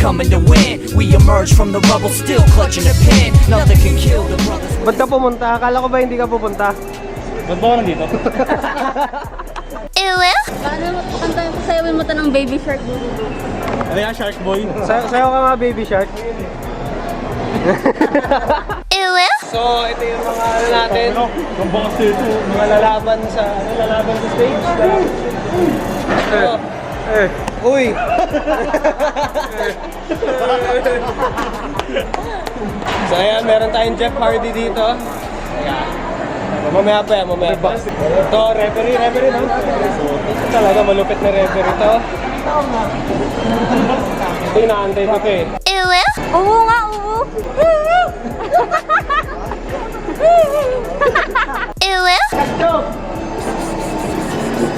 coming to win. We emerge from the rubble, still clutching the pen. Nothing can kill the brothers. Ba't ka pumunta? Akala ko ba hindi ka pupunta? Ba't ba ako nandito? Paano kantayin ko sa'yo mo ng baby shark? Ano yan, Shark Boy? Sayo ka nga, baby shark. So, ito yung mga ano natin. Mga lalaban sa stage. Uy! So, ayan, meron tayong Jeff Hardy dito. Ayan. Mamaya pa yan, mamaya pa. Ito, referee, no? Ito talaga, malupit na referee to. Ito yung naantay ko to eh. Oo nga, oo.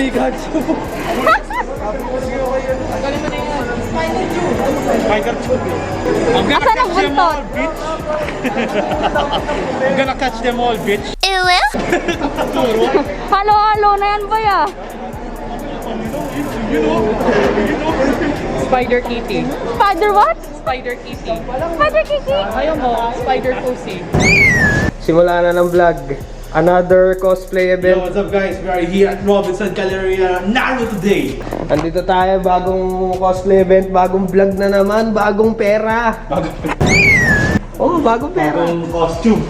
Pikachu! I'm gonna catch them all, bitch! I'm gonna catch them all, bitch! Halo-halo na yan ba ya? Spider Kitty. Spider what? Spider Kitty. Spider Kiki? Ayaw mo, Spider Pussy. Simula na ng vlog. Another cosplay Yo, event. what's up guys? We are here at Robinson Galleria, Naruto today! Andito tayo, bagong cosplay event, bagong vlog na naman, bagong pera. Oh, bagong pera. Bagong costume.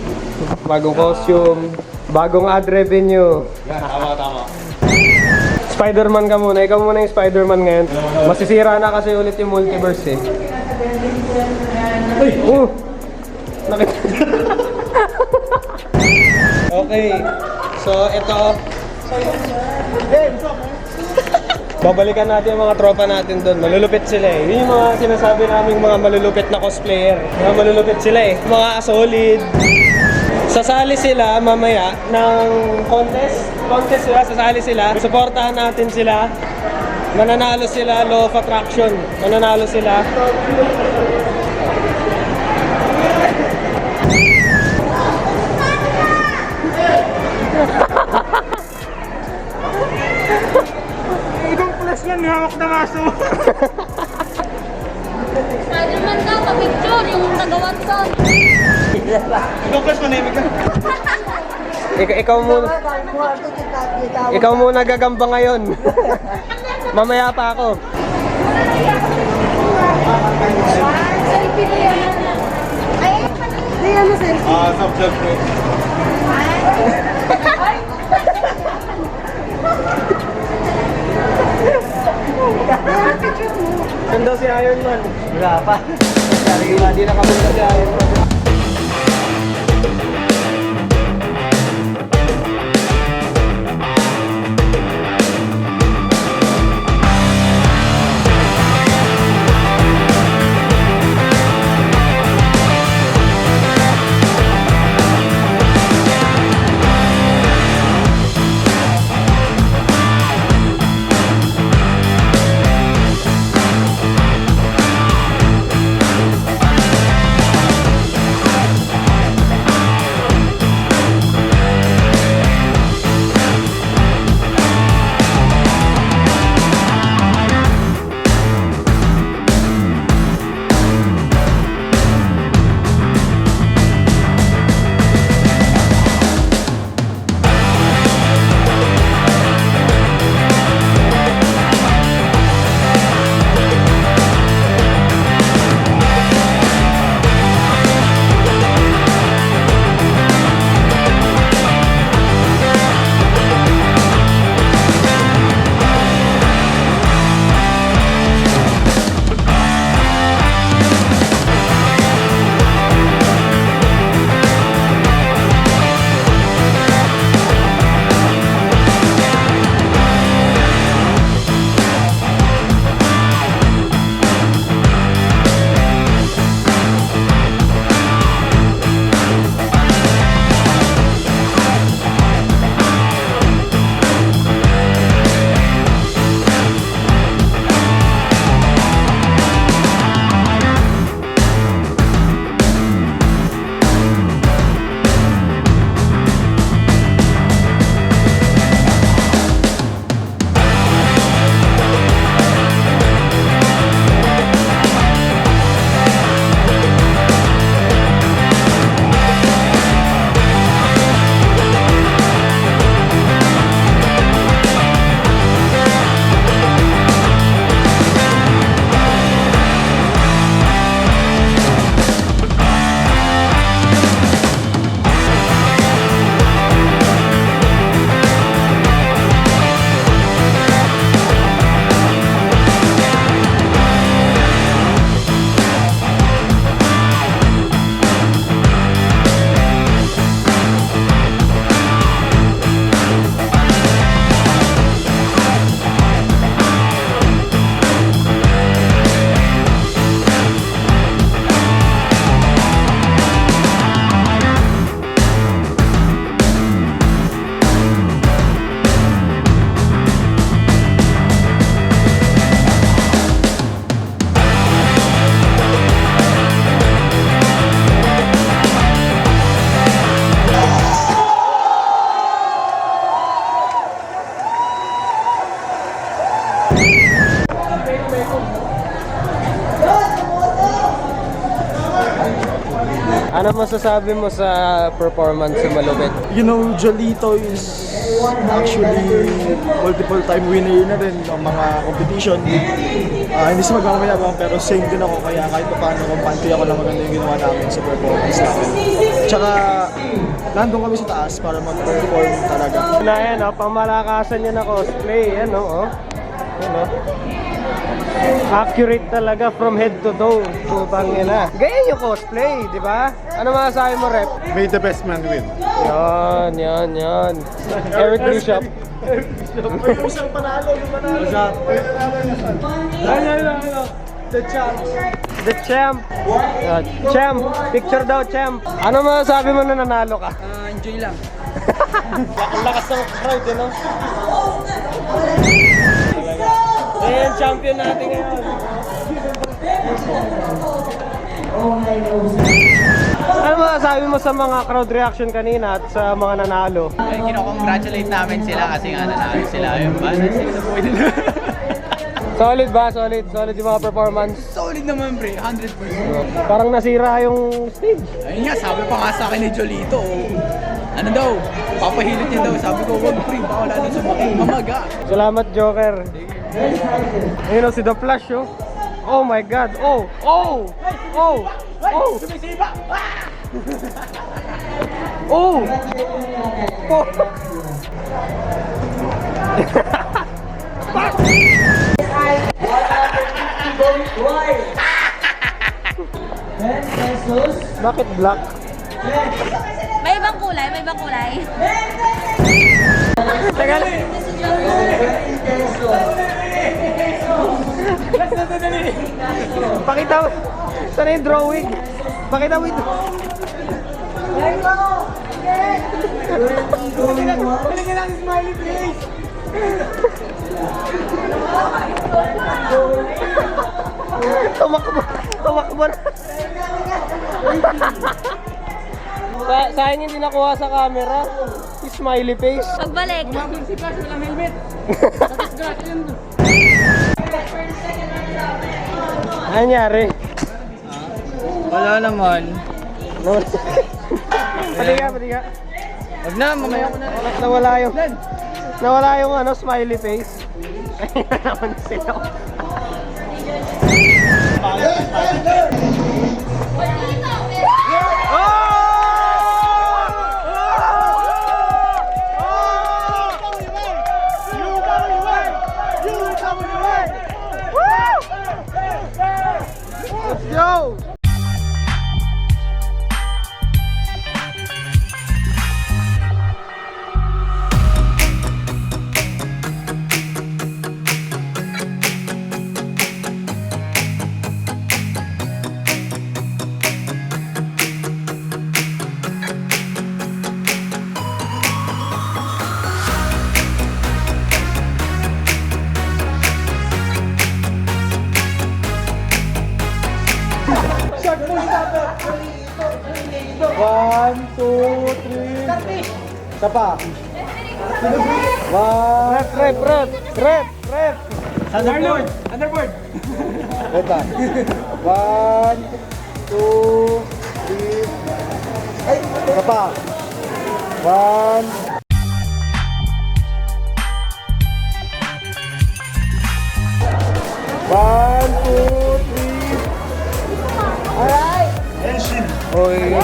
Bagong costume, bagong ad revenue. Yan, tama. Spider-Man ka muna, ikaw muna yung Spider-Man ngayon. Masisira na kasi ulit yung multiverse eh. Uy! Okay, so ito. Babalikan natin yung mga tropa natin doon. Malulupit sila eh. Yun yung mga sinasabi namin mga malulupit na cosplayer. Mga malulupit sila eh. Mga solid. Sasali sila mamaya ng contest. Contest sila, sasali sila. Suportahan natin sila. Mananalo sila, law of attraction. Mananalo sila. Ibang plus yan, hawak na maso! Spider-Man daw, pa-picture, yung nagawa sa... Ibang plus manimik ka! Ikaw muna gagamba ngayon. Mamaya pa ako. Selfie na yan. Ay, hindi ano selfie. Sub-vlog bro. Ganda si Iron Man. Wala pa. Hindi nakapunta si Iron Man. Ano masasabi mo sa performance sa malupit? You know, Jolito is actually multiple time winner na rin ng mga competition. Hindi sa magmamayabang pero same din ako kaya kahit pa paano kumpante ako na maganda yung ginawa namin sa performance namin. Tsaka nandun kami sa taas para mag-perform talaga. Na yan, pamalakasan niya na cosplay. Yan o. Accurate talaga from head to toe. Putang ina. Ganyan yung cosplay, di ba? Ano masasabi mo, Rep? May the best man win. Yan. Eric Bishop. Yung panalo. The champ. The champ. Champ. Picture daw, champ. Ano masasabi mo na nanalo ka? Enjoy lang. Ang lakas ng crowd, no? Ayan, champion natin ngayon. Ano masasabi mo sa mga crowd reaction kanina at sa mga nanalo? Kino-congratulate namin sila kasi nga nanalo sila. Yung balance sila sa buhay nila. Solid ba? Solid yung mga performance? Solid naman, pre. 100%. Parang nasira yung stage. Ayun nga, sabi pa nga sa akin ni Jolito, ano daw, papahilot niya daw. Sabi ko, wag pre, baka wala nang sumakit, mamaga. Salamat, Joker. Ayun o, si The Flash, oh. Oh my God. Oh! Sumisiba! Oh! Bakit black? May ibang kulay. Teka. Pakita mo. Saan yung drawing? Pakita mo ito. Tumakbo na. Sayang hindi nakuha sa camera. Smiley face. Pagbalik. Ano nangyari? Wala naman. Pati ka. Wag na, mamaya ko na. Nawala yung smiley face. Ayun naman sila. Let's go! One, two, three. Isa pa. One. Rep. Underboard! Wait lang. One, two, three. Ay! Isa pa. One. One, two, three. Alright! Engine! Oy.